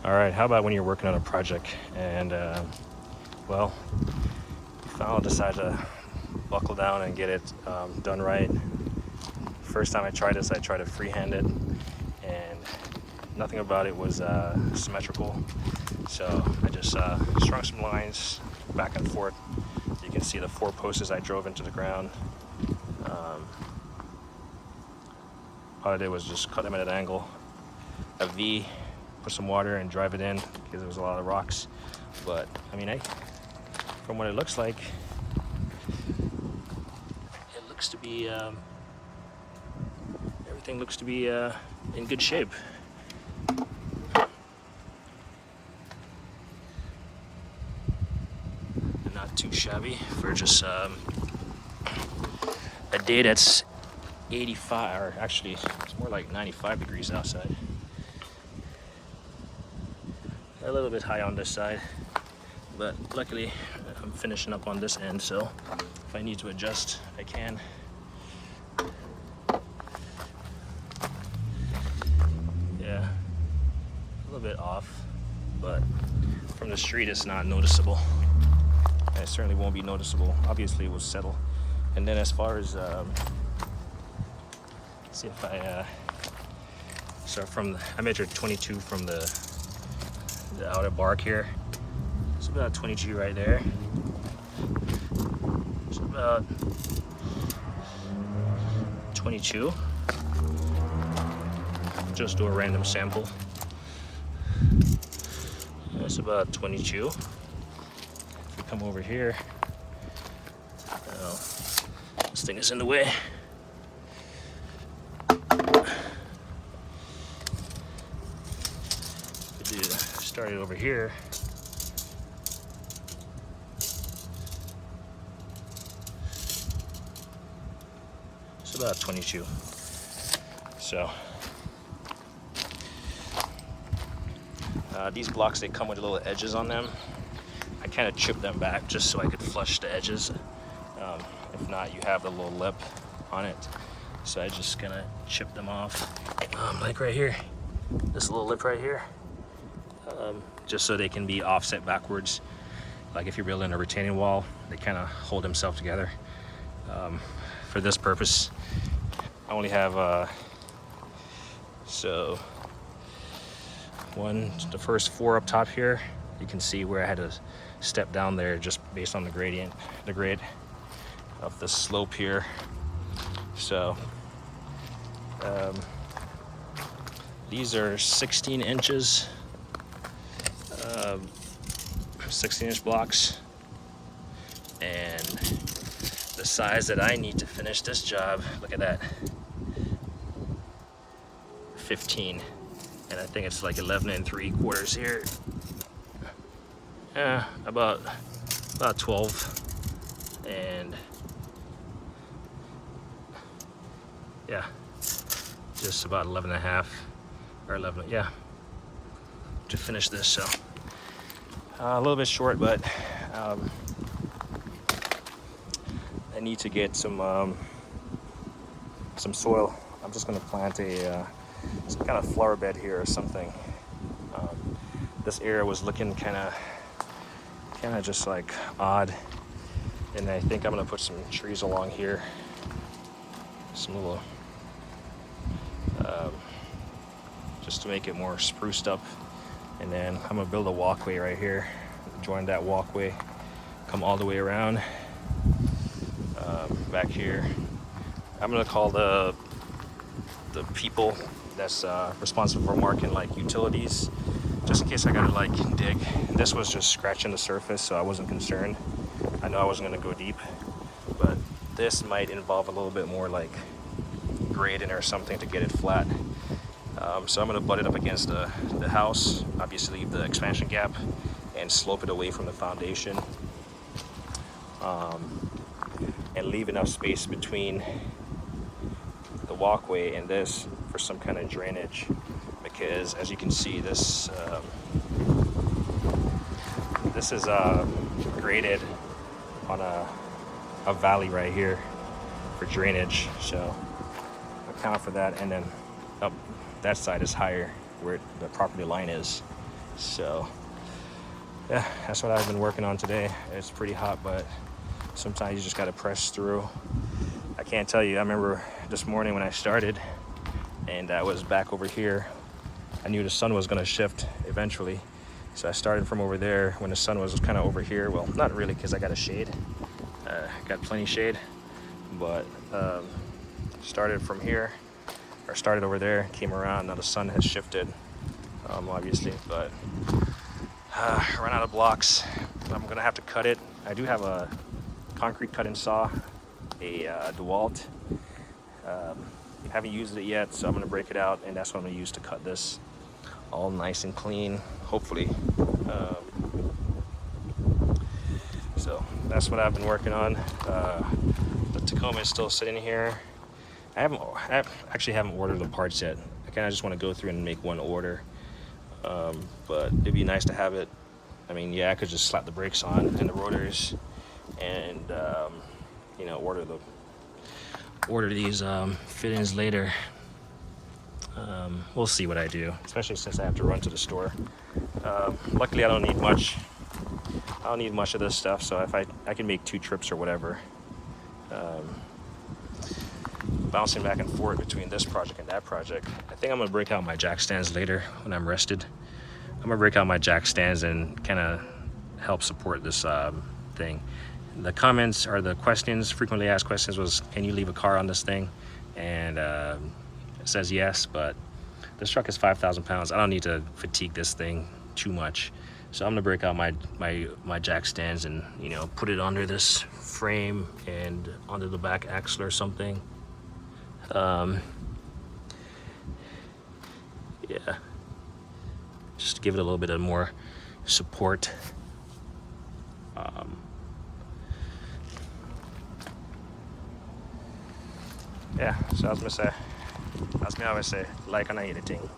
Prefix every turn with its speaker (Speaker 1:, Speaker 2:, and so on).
Speaker 1: All right, how about when you're working on a project and, well, you finally decide to buckle down and get it done right. First time I tried this, I tried to freehand it, and nothing about it was symmetrical. So I just strung some lines back and forth. You can see the 4 posts I drove into the ground. All I did was just cut them at an angle, a V, put some water and drive it in because there was a lot of rocks. But I mean, from what it looks like, it looks to be everything looks to be in good shape. And not too shabby for just a day that's 85, or actually it's more like 95 degrees outside. A little bit high on this side, but luckily I'm finishing up on this end, so if I need to adjust, I can. Yeah, a little bit off, but from the street it's not noticeable, and it certainly won't be noticeable. Obviously it will settle. And then as far as see if I so I measured 22 from the outer bark here. It's about 22 right there. It's about 22. Just do a random sample. That's about 22. If we come over here, this thing is in the way. Started over here. It's about 22. So these blocks, they come with little edges on them. I kind of chipped them back just so I could flush the edges. If not, you have the little lip on it. So I just kind of chipped them off. Like right here, this little lip right here. Just so they can be offset backwards. Like if you're building a retaining wall, they kind of hold themselves together. For this purpose, I only have the first 4 up top here. You can see where I had to step down there just based on the grade of the slope here. So these are 16 inches. 16-inch blocks, and the size that I need to finish this job, look at that, 15, and I think it's like 11 3/4 here. Yeah, about 12, and yeah, just about 11 and a half, or 11, yeah, to finish this. So a little bit short, but I need to get some soil. I'm just going to plant some kind of flower bed here or something. This area was looking kind of just like odd, and I think I'm going to put some trees along here, some little just to make it more spruced up. And then I'm gonna build a walkway right here, join that walkway, come all the way around back here. I'm gonna call the people that's responsible for marking like utilities, just in case I gotta like dig. This was just scratching the surface, so I wasn't concerned. I know I wasn't gonna go deep, but this might involve a little bit more like grading or something to get it flat. So I'm going to butt it up against the house, obviously leave the expansion gap, and slope it away from the foundation, and leave enough space between the walkway and this for some kind of drainage, because as you can see, this is graded on a valley right here for drainage, so account for that. And then up that side is higher where the property line is, So yeah, that's what I've been working on today. It's pretty hot, but sometimes you just gotta press through. I can't tell you, I remember this morning when I started and I was back over here, I knew the sun was gonna shift eventually. So I started from over there when the sun was kind of over here. Well, not really, because I got a shade. Got plenty shade, but started from here, or started over there, came around. Now the sun has shifted, obviously, but ran out of blocks. I'm gonna have to cut it. I do have a concrete cutting saw, a DeWalt. Haven't used it yet, so I'm gonna break it out, and that's what I'm gonna use to cut this all nice and clean, hopefully. So that's what I've been working on. The Tacoma is still sitting here. I actually haven't ordered the parts yet. I kind of just want to go through and make one order. But it'd be nice to have it. I mean, yeah, I could just slap the brakes on and the rotors, and you know, order these fittings later. We'll see what I do, especially since I have to run to the store. Luckily, I don't need much. I don't need much of this stuff, so if I can make 2 trips or whatever. Bouncing back and forth between this project and that project. I think I'm gonna break out my jack stands later when I'm rested. I'm gonna break out my jack stands and kind of help support this thing. The comments or the questions, frequently asked questions, was, can you leave a car on this thing? And it says yes, but this truck is 5,000 pounds. I don't need to fatigue this thing too much. So I'm gonna break out my jack stands and, you know, put it under this frame and under the back axle or something. Yeah, just to give it a little bit of more support. Yeah, so I was gonna say, that's me always say, like on anything.